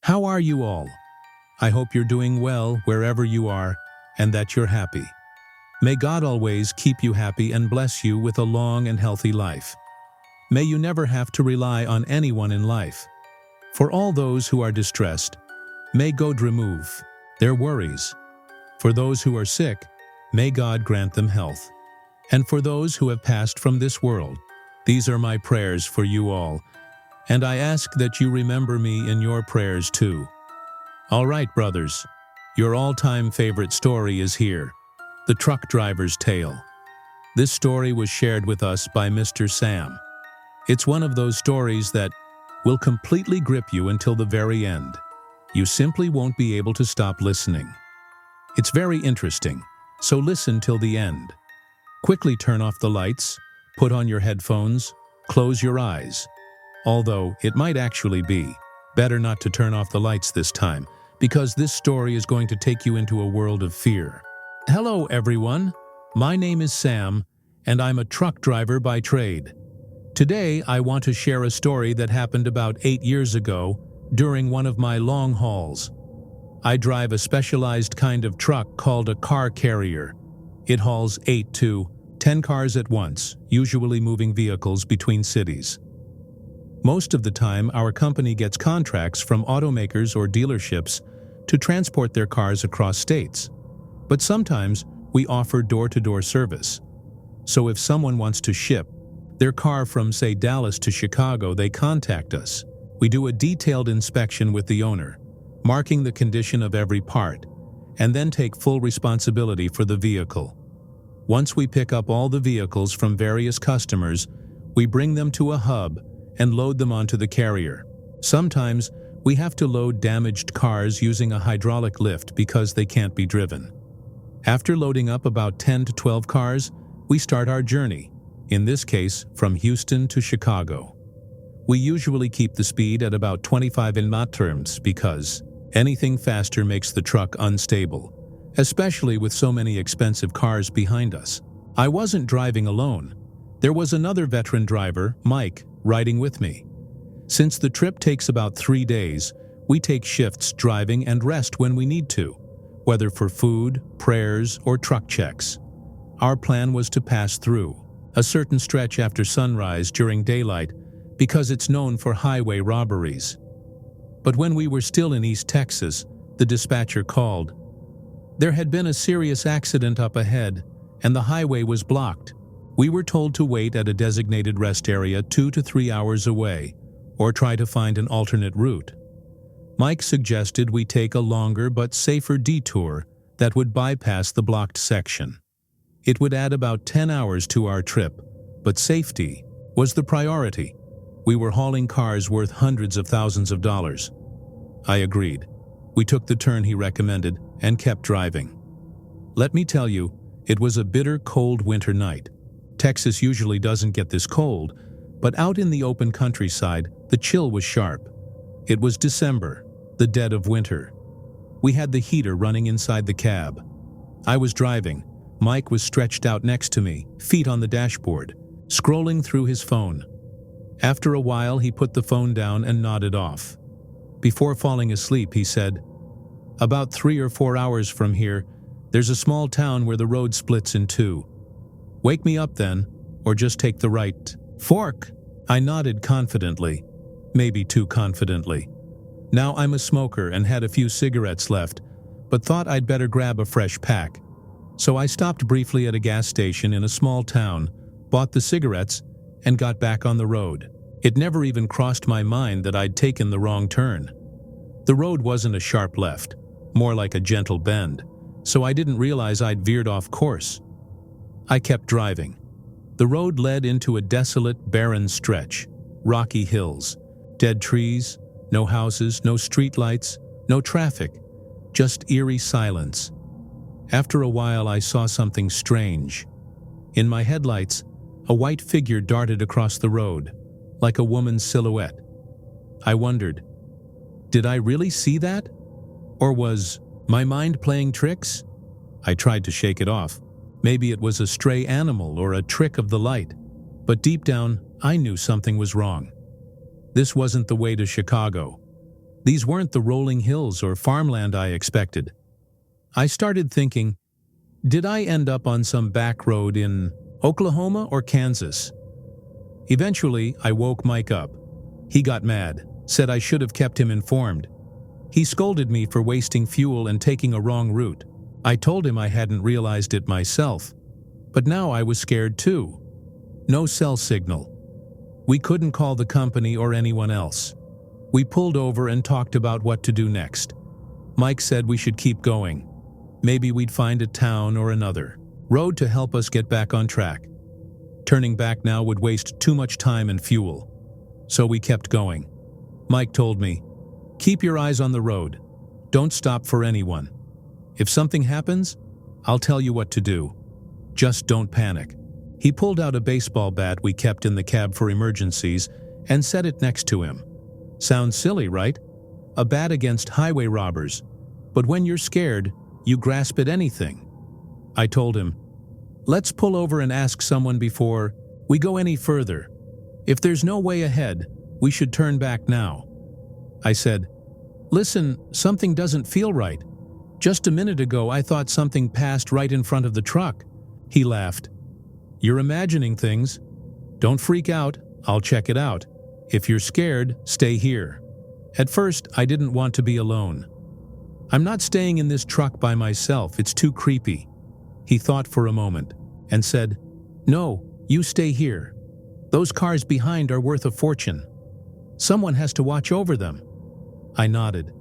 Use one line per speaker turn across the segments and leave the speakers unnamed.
How are you all? I hope you're doing well wherever you are and that you're happy. May God always keep you happy and bless you with a long and healthy life. May you never have to rely on anyone in life. For all those who are distressed, may God remove their worries. For those who are sick, may God grant them health. And for those who have passed from this world, these are my prayers for you all, and I ask that you remember me in your prayers too. All right, brothers, your all-time favorite story is here, The Truck Driver's Tale. This story was shared with us by Mr. Sam. It's one of those stories that will completely grip you until the very end. You simply won't be able to stop listening. It's very interesting, so listen till the end. Quickly turn off the lights, put on your headphones, close your eyes. Although it might actually be better not to turn off the lights this time, because this story is going to take you into a world of fear. Hello everyone, my name is Sam, and I'm a truck driver by trade. Today I want to share a story that happened about 8 years ago during one of my long hauls. I drive a specialized kind of truck called a car carrier. It hauls 8 to 10 cars at once, usually moving vehicles between cities. Most of the time, our company gets contracts from automakers or dealerships to transport their cars across states. But sometimes, we offer door-to-door service. So if someone wants to ship their car from, say, Dallas to Chicago, they contact us. We do a detailed inspection with the owner, marking the condition of every part, and then take full responsibility for the vehicle. Once we pick up all the vehicles from various customers, we bring them to a hub and load them onto the carrier. Sometimes, we have to load damaged cars using a hydraulic lift because they can't be driven. After loading up about 10 to 12 cars, we start our journey, in this case, from Houston to Chicago. We usually keep the speed at about 25 km/h because anything faster makes the truck unstable, especially with so many expensive cars behind us. I wasn't driving alone. There was another veteran driver, Mike, riding with me. Since the trip takes about 3 days, we take shifts driving and rest when we need to, whether for food, prayers, or truck checks. Our plan was to pass through a certain stretch after sunrise during daylight because it's known for highway robberies. But when we were still in East Texas, the dispatcher called. There had been a serious accident up ahead, and the highway was blocked. We were told to wait at a designated rest area 2 to 3 hours away, or try to find an alternate route. Mike suggested we take a longer but safer detour that would bypass the blocked section. It would add about 10 hours to our trip, but safety was the priority. We were hauling cars worth hundreds of thousands of dollars. I agreed. We took the turn he recommended and kept driving. Let me tell you, it was a bitter cold winter night. Texas usually doesn't get this cold, but out in the open countryside, the chill was sharp. It was December, the dead of winter. We had the heater running inside the cab. I was driving. Mike was stretched out next to me, feet on the dashboard, scrolling through his phone. After a while, he put the phone down and nodded off. Before falling asleep, he said, "About 3 or 4 hours from here, there's a small town where the road splits in two. Wake me up then, or just take the right fork." I nodded confidently, maybe too confidently. Now I'm a smoker and had a few cigarettes left, but thought I'd better grab a fresh pack. So I stopped briefly at a gas station in a small town, bought the cigarettes, and got back on the road. It never even crossed my mind that I'd taken the wrong turn. The road wasn't a sharp left, more like a gentle bend, so I didn't realize I'd veered off course. I kept driving. The road led into a desolate, barren stretch, rocky hills, dead trees, no houses, no streetlights, no traffic, just eerie silence. After a while, I saw something strange. In my headlights, a white figure darted across the road, like a woman's silhouette. I wondered, did I really see that? Or was my mind playing tricks? I tried to shake it off. Maybe it was a stray animal or a trick of the light. But deep down, I knew something was wrong. This wasn't the way to Chicago. These weren't the rolling hills or farmland I expected. I started thinking, did I end up on some back road in Oklahoma or Kansas? Eventually, I woke Mike up. He got mad, said I should have kept him informed. He scolded me for wasting fuel and taking a wrong route. I told him I hadn't realized it myself, but now I was scared too. No cell signal. We couldn't call the company or anyone else. We pulled over and talked about what to do next. Mike said we should keep going. Maybe we'd find a town or another road to help us get back on track. Turning back now would waste too much time and fuel. So we kept going. Mike told me, "Keep your eyes on the road. Don't stop for anyone. If something happens, I'll tell you what to do. Just don't panic." He pulled out a baseball bat we kept in the cab for emergencies and set it next to him. Sounds silly, right? A bat against highway robbers. But when you're scared, you grasp at anything. I told him, "Let's pull over and ask someone before we go any further. If there's no way ahead, we should turn back now." I said, "Listen, something doesn't feel right. Just a minute ago I thought something passed right in front of the truck." He laughed. "You're imagining things. Don't freak out, I'll check it out. If you're scared, stay here." At first, I didn't want to be alone. "I'm not staying in this truck by myself, it's too creepy." He thought for a moment and said, "No, you stay here. Those cars behind are worth a fortune. Someone has to watch over them." I nodded.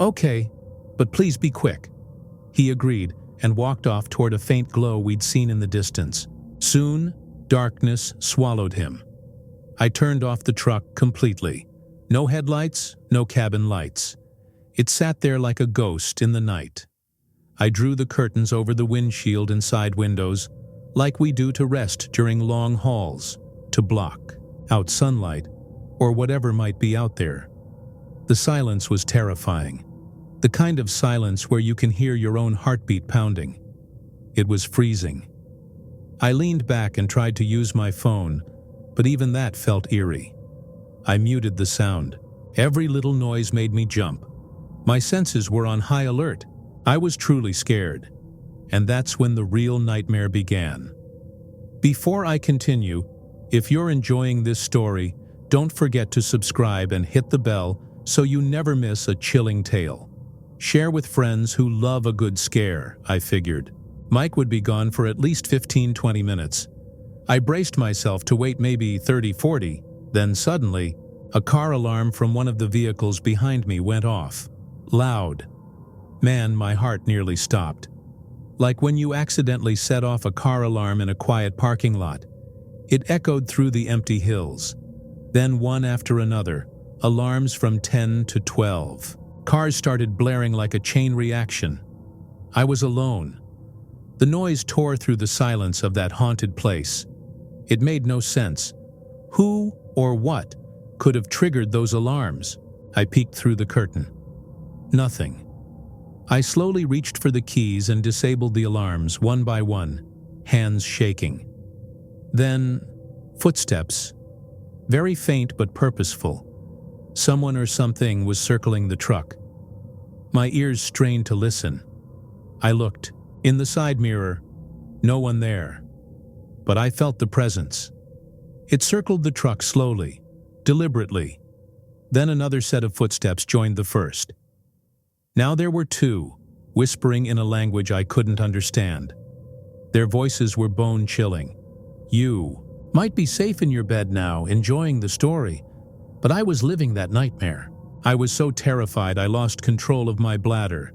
"Okay, but please be quick." He agreed and walked off toward a faint glow we'd seen in the distance. Soon, darkness swallowed him. I turned off the truck completely. No headlights, no cabin lights. It sat there like a ghost in the night. I drew the curtains over the windshield and side windows, like we do to rest during long hauls, to block out sunlight or whatever might be out there. The silence was terrifying. The kind of silence where you can hear your own heartbeat pounding. It was freezing. I leaned back and tried to use my phone, but even that felt eerie. I muted the sound. Every little noise made me jump. My senses were on high alert. I was truly scared. And that's when the real nightmare began. Before I continue, if you're enjoying this story, don't forget to subscribe and hit the bell so you never miss a chilling tale. Share with friends who love a good scare, I figured. Mike would be gone for at least 15-20 minutes. I braced myself to wait maybe 30-40, then suddenly, a car alarm from one of the vehicles behind me went off. Loud. Man, my heart nearly stopped. Like when you accidentally set off a car alarm in a quiet parking lot. It echoed through the empty hills. Then one after another, alarms from 10 to 12. Cars started blaring like a chain reaction. I was alone. The noise tore through the silence of that haunted place. It made no sense. Who or what could have triggered those alarms? I peeked through the curtain. Nothing. I slowly reached for the keys and disabled the alarms one by one, hands shaking. Then, footsteps. Very faint but purposeful. Someone or something was circling the truck. My ears strained to listen. I looked. In the side mirror, no one there. But I felt the presence. It circled the truck slowly, deliberately. Then another set of footsteps joined the first. Now there were two, whispering in a language I couldn't understand. Their voices were bone-chilling. "You might be safe in your bed now, enjoying the story, but I was living that nightmare." I was so terrified I lost control of my bladder.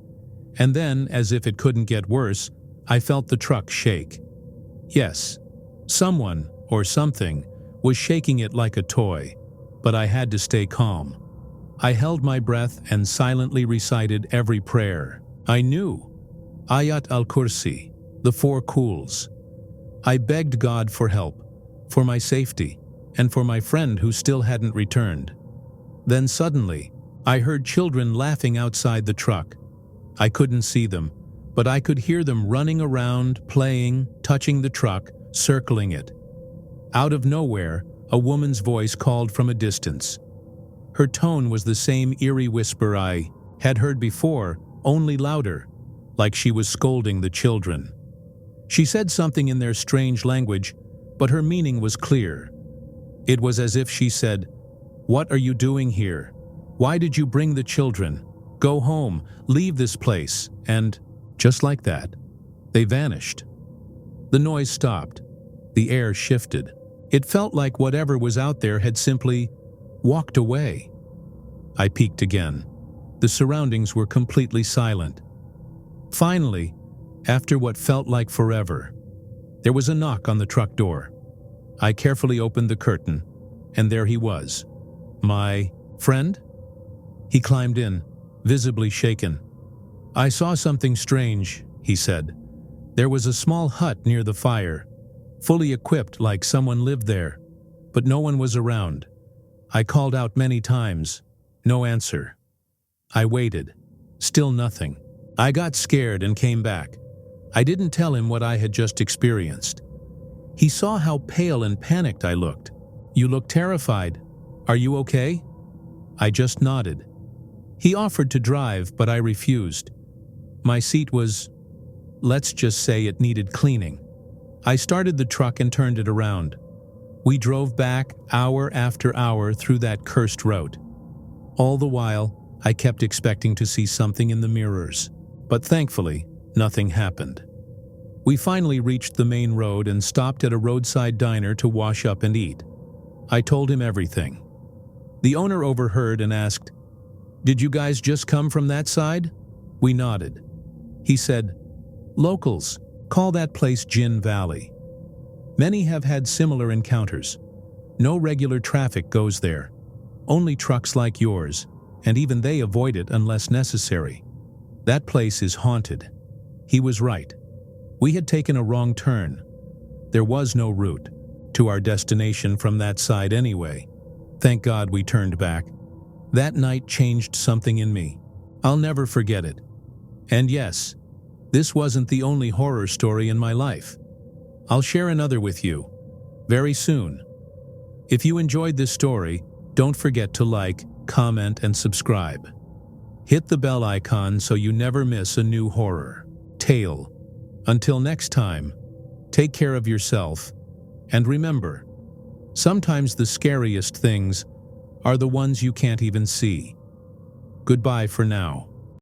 And then, as if it couldn't get worse, I felt the truck shake. Yes, someone, or something, was shaking it like a toy, but I had to stay calm. I held my breath and silently recited every prayer. I knew. Ayat al-Kursi, the four Quls. I begged God for help, for my safety, and for my friend who still hadn't returned. Then suddenly, I heard children laughing outside the truck. I couldn't see them, but I could hear them running around, playing, touching the truck, circling it. Out of nowhere, a woman's voice called from a distance. Her tone was the same eerie whisper I had heard before, only louder, like she was scolding the children. She said something in their strange language, but her meaning was clear. It was as if she said, "What are you doing here? Why did you bring the children? Go home, leave this place," and just like that, they vanished. The noise stopped. The air shifted. It felt like whatever was out there had simply walked away. I peeked again. The surroundings were completely silent. Finally, after what felt like forever, there was a knock on the truck door. I carefully opened the curtain, and there he was. My friend? He climbed in, visibly shaken. "I saw something strange," he said. "There was a small hut near the fire, fully equipped like someone lived there, but no one was around. I called out many times, no answer. I waited, still nothing. I got scared and came back. I didn't tell him what I had just experienced. He saw how pale and panicked I looked. 'You look terrified. Are you okay?' I just nodded. He offered to drive, but I refused. My seat was, let's just say it needed cleaning. I started the truck and turned it around. We drove back hour after hour through that cursed route. All the while, I kept expecting to see something in the mirrors, but thankfully, nothing happened. We finally reached the main road and stopped at a roadside diner to wash up and eat. I told him everything. The owner overheard and asked, "Did you guys just come from that side?" We nodded. He said, "Locals call that place Jinn Valley. Many have had similar encounters. No regular traffic goes there. Only trucks like yours, and even they avoid it unless necessary. That place is haunted." He was right. We had taken a wrong turn. There was no route to our destination from that side anyway. Thank God we turned back. That night changed something in me. I'll never forget it. And yes, this wasn't the only horror story in my life. I'll share another with you very soon. If you enjoyed this story, don't forget to like, comment, and subscribe. Hit the bell icon so you never miss a new horror tale. Until next time, take care of yourself, and remember, sometimes the scariest things are the ones you can't even see. Goodbye for now.